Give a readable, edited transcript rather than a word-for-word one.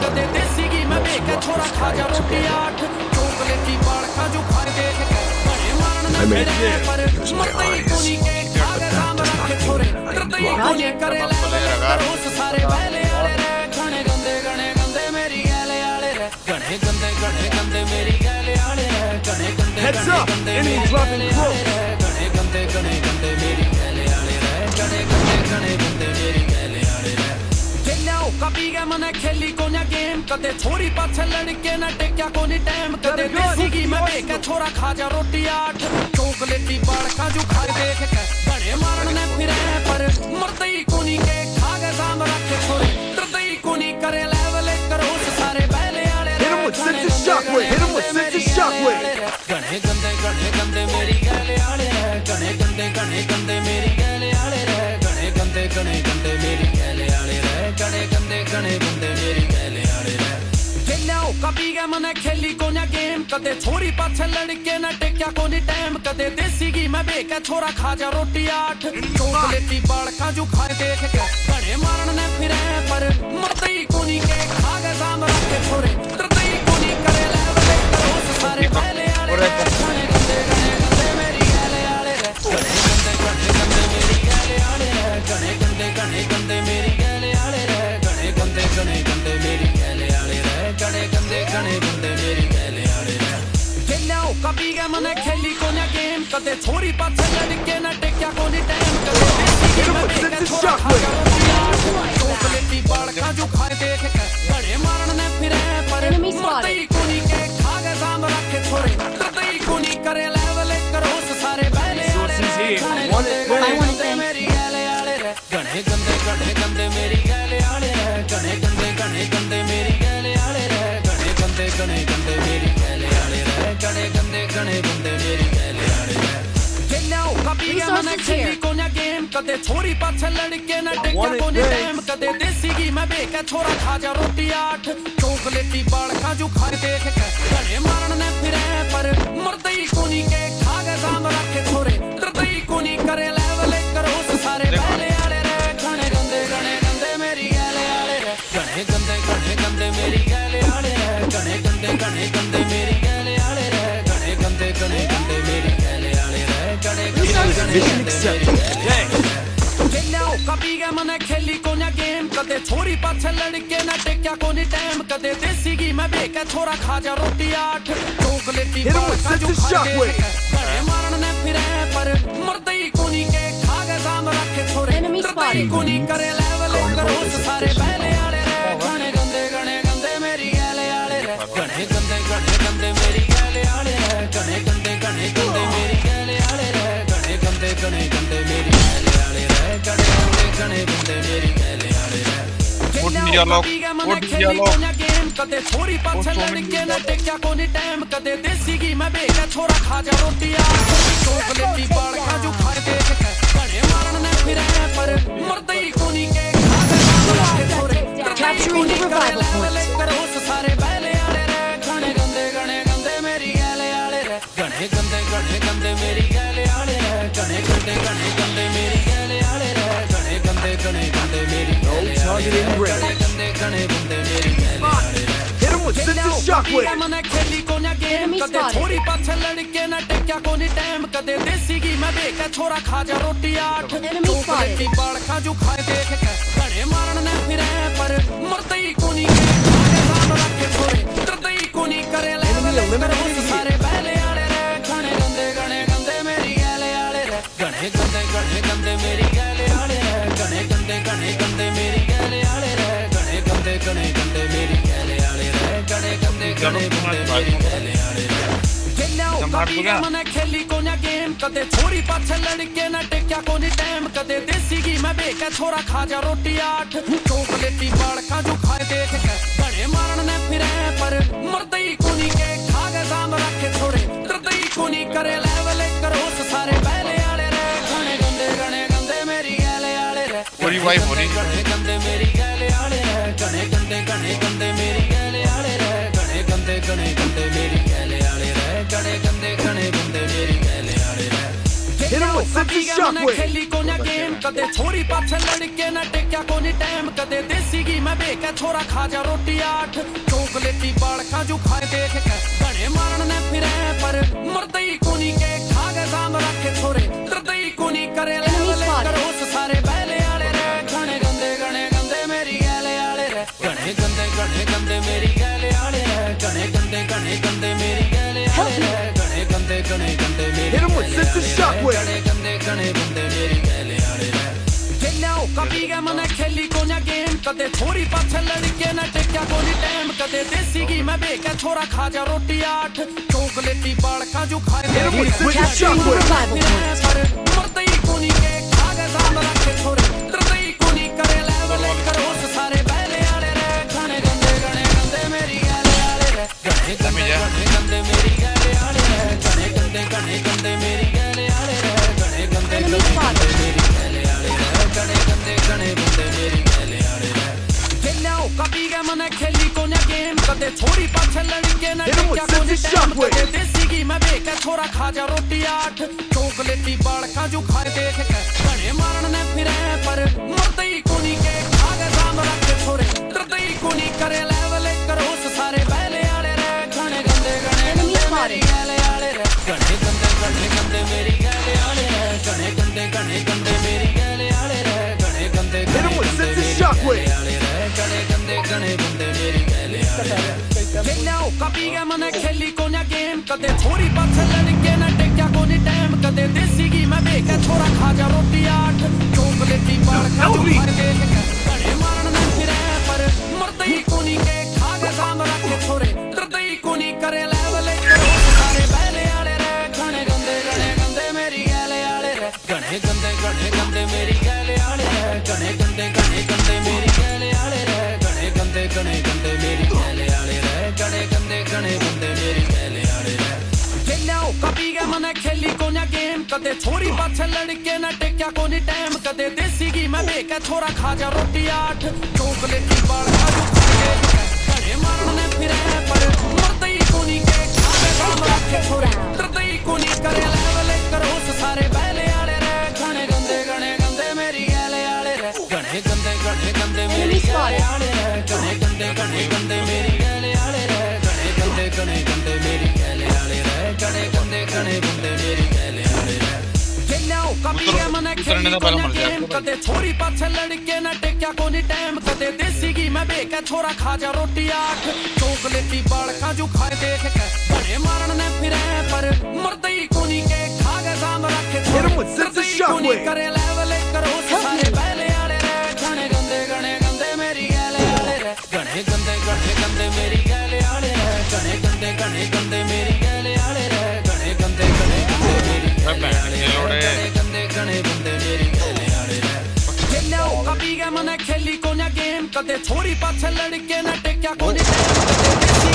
कदे देसी घी में बेके छोरा खा जा रोटी आठ चॉकलेटी बाड़का जो खाए देख के बड़े मारन ने मेरे पर मरते ही कोनी के खागे दाम रखे छोरे डरते ही कोनी करे ले रोज सारे पहले आले रे घने गंदे मेरी गले आले रे घने गंदे मेरी गले आले रे घने गंदे मेरी गले आले रे घने गंदे मेरी गले आले रे घने गंदे मेरी गले आले रे खेलिया कभी गए मने खेली कोन्या गेम कदे छोरी पाछे लड़के न टेक्या कोनी टाइम कदे देसी घी में बेके छोरा खा जा रोटी आठ चॉकलेटी बाड़का जो खाए देख के बड़े मारन ने फिरे पर मरते ही कोनी के खागे दाम रखे छोरे डरते ही कोनी करे लेवल करो सारे पहले आले रे घने गंदे मेरी गले आले रे घने गंदे मेरी गले आले रे घने गंदे मेरी गले आले रे घने गंदे मेरी गले आले रे खेलिया कभी गए मने खेली कोन्या गेम कदे छोरी पाछे लड़के न टेक्या कोनी टाइम कदे देसी घी में बेके छोरा खा जा रोटी आठ चॉकलेटी बाड़का जो खाए देख के बड़े मारन ने फिरे पर मरते ही कोनी के खागे दाम रखे छोरे डरते ही कोनी करे लेवल करो सारे पहले आले रे घने गंदे मेरी गले आले रे घने गंदे मेरी गले आले रे घने गंदे मेरी गले आले रे घने गंदे मेरी गले आले रे घने गंदे मेरी गले आले रे खेलिया कभी गए मने खेली कोन्या गेम कदे छोरी पाछे लड़के न टेक्या कोनी टाइम कदे देसी घी में बेके छोरा खा जा रोटी आठ चॉकलेटी बाड़का जो खाए देख के बड़े मारन ने फिरे पर मरते ही कोनी के खागे दाम रखे छोरे डरते ही कोनी करे लेवल करो सारे पहले आले रे घने गंदे मेरी गले आले रे घने गंदे मेरी गले आले रे घने गंदे मेरी गले आले रे घने गंदे मेरी गले आले रे घने गंदे मेरी गले आले रे खेलिया कभी गए मने खेली कोन्या गेम कदे छोरी पाछे लड़के न टेक्या कोनी टाइम कदे देसी घी में बेके छोरा खा जा रोटी आठ चॉकलेटी बाड़का जो खाए देख के बड़े मारन ने फिरे पर मरते ही कोनी के खागे दाम रखे छोरे डरते ही कोनी करे लेवल करो सारे पहले आले रे घने गंदे मेरी गले आले रे घने गंदे मेरी गले आले रे घने गंदे मेरी गले आले रे घने गंदे मेरी गले आले रे घने कभी गए मने खेली कोन्या गेम कदे छोरी पाछे लड़के न टेक्या कोनी टाइम कदे देसी घी में बेके छोरा खा जा रोटी आठ चॉकलेटी बाड़का जो खाए देख के बड़े मारन ने फिरे पर मरते ही कोनी के खागे दाम रखे छोरे डरते ही कोनी करे लेवल करो सारे पहले आले रे घने गंदे मेरी गले आले रे घने गंदे मेरी गले आले रे घने गंदे मेरी गले आले रे घने गंदे मेरी गले आले रे घने गंदे मेरी गले आले रे कदे छोरी पाछे लड़के न टेक्या कोनी टाइम कदे देसी घी में बेके छोरा खा जा रोटी आठ चॉकलेटी बाड़का जो खाए देख के बड़े मारन ने फिरे पर मरते ही कोनी के खागे दाम रखे छोरे डरते ही कोनी करे लेवल करो सारे पहले आले रे घने गंदे मेरी गले आले रे घने गंदे मेरी गले आले रे घने गंदे मेरी गले आले रे घने गंदे मेरी गले आले रे घने मेरी गले आले रे मने खेली कोन्या गेम कदे छोरी पाछे लड़के न टेक्या कोनी टाइम कदे देसी घी में बेके छोरा खा जा रोटी आठ चॉकलेटी बाड़का जो खाए देख के बड़े मारन ने फिरे पर मरते ही कोनी के खागे दाम रखे छोरे डरते ही कोनी करे लेवल करो सारे पहले आले रे घने गंदे मेरी गले आले रे घने गंदे मेरी गले आले रे घने गंदे मेरी गले आले रे घने गंदे मेरी गले आले रे घने गंदे मेरी गले आले रे खेलिया मने खेली कोन्या गेम कदे छोरी पाछे लड़के न टेक्या कोनी टाइम कदे देसी घी में बेके छोरा खा जा रोटी आठ चॉकलेटी बाड़का जो खाए देख के बड़े मारन ने फिरे पर मरते ही कोनी के खागे दाम रखे छोरे डरते ही कोनी करे लेवल करो सारे पहले आले रे घने गंदे मेरी गले आले रे घने गंदे मेरी गले आले रे घने गंदे मेरी गले आले रे घने गंदे मेरी गले आले रे घने गंदे मेरी गले आले रे Hit him with such a shockwave. खेली को ना गेम कदे छोरी पाछे लड़के ना टेक्या को नी टाइम कदे देसी घी मैं बेके छोरा खा जा रोटी 8 चॉकलेटी बाड़का जो खाए देख के गणे मारन ने फिरे पर मरदई कोनी के खा गए जाम रखे छोरे दर्दई कोनी करे ले करो सारे बैले आले रे गणे गंदे मेरी गैले आले रे गणे गंदे मेरी गैले आले रे गणे गंदे मेरी गैले आले रे गणे गंदे मेरी Hit him with such a shockwave. गणे बंदे मेरी गैले आले रे खेलिया कभी गए मने खेली को ना गेम कदे छोरी पाछे लड़के ना टेक्या को नी टाइम कदे देसी घी मैं बेके छोरा खा जा रोटी 8 चॉकलेटी बाड़का जो खाए Hit him with such a shockwave. पर मरदई कोनी के खा गए जाम रखे छोरे दर्दई कोनी करे लेवल करो सारे बैले आले रे गणे गंदे मेरी गैले आले रे गणे गंदे मेरी गैले आले रे गणे गंदे मेरी गैले आले रे गणे गंदे मेरी गैले आले रे गणे बंदे मेरी गैले आले रे खेलिया कभी गए मने खेली को ना गेम कदे छोरी पाछे लड़के ना टेक्या को नी टाइम कदे देसी घी मैं बेके छोरा खा जा रोटी 8 चॉकलेटी बाड़का जो खाए देख के गणे मारन ने फिरे पर मरदई कोनी के खा गए जाम रखे छोरे दर्दई कोनी करे लेवल करो सारे बैले आले रे गणे गंदे मेरी गैले आले रे गणे गंदे मेरी गैले आले रे गणे गंदे मेरी गैले आले रे गणे गंदे Hit him with such a shockwave. आले रे गणे बंदे मेरी गैले आले रे खेलिया कभी गए मने खेली को ना गेम कदे छोरी पाछे लड़के ना टेक्या को नी टाइम कदे देसी घी मैं बेके छोरा खा जा रोटी 8 चॉकलेटी बाड़का जो खाए देख के गणे मारन ने फिरे पर मरदई कोनी के खा गए जाम रखे छोरे दर्दई कोनी करे लेवल करो सारे बैले आले रे गणे गंदे मेरी गैले आले रे गणे गंदे मेरी गैले आले रे गणे गंदे मेरी गैले आले रे गणे गंदे मेरी गैले आले रे गणे बंदे मेरी गैले आले रे खेलिया कभी गए मने खेली को ना गेम कदे छोरी पाछे लड़के ना टेक्या को नी टाइम कदे देसी घी मैं बेके छोरा खा जा रोटी 8 चॉकलेटी बाड़का जो खाए गणे मारन ने फिरे पर मरदई कोनी के खा गए जाम रखे छोरे दर्दई कोनी करे लेवल करो सारे बैले आले रे गणे गंदे मेरी गैले आले रे गणे गंदे मेरी गैले आले रे गणे गंदे मेरी गैले आले रे गणे गंदे मेरी गैले आले रे गणे बंदे मेरी गैले आले रे खेलिया कभी गए मने खेली को ना गेम कदे छोरी पाछे लड़के ना टेक्या को नी टाइम कदे देसी घी मैं बेके छोरा खा जा रोटी 8 चॉकलेटी बाड़का जो खाए देख के गणे मारन ने फिरे पर मरदई कोनी के खा गए जाम रखे Hit him with such a shockwave. करे लेवल करो सारे बैले आले रे गणे गंदे मेरी गैले आले रे गणे गंदे मेरी गैले आले रे गणे गंदे मेरी गैले आले रे गणे गंदे मेरी गैले आले रे गणे बंदे मेरी गैले आले रे खेलिया कभी गए मने खेली को ना गेम कदे छोरी पाछे लड़के ना टेक्या को नी टाइम कदे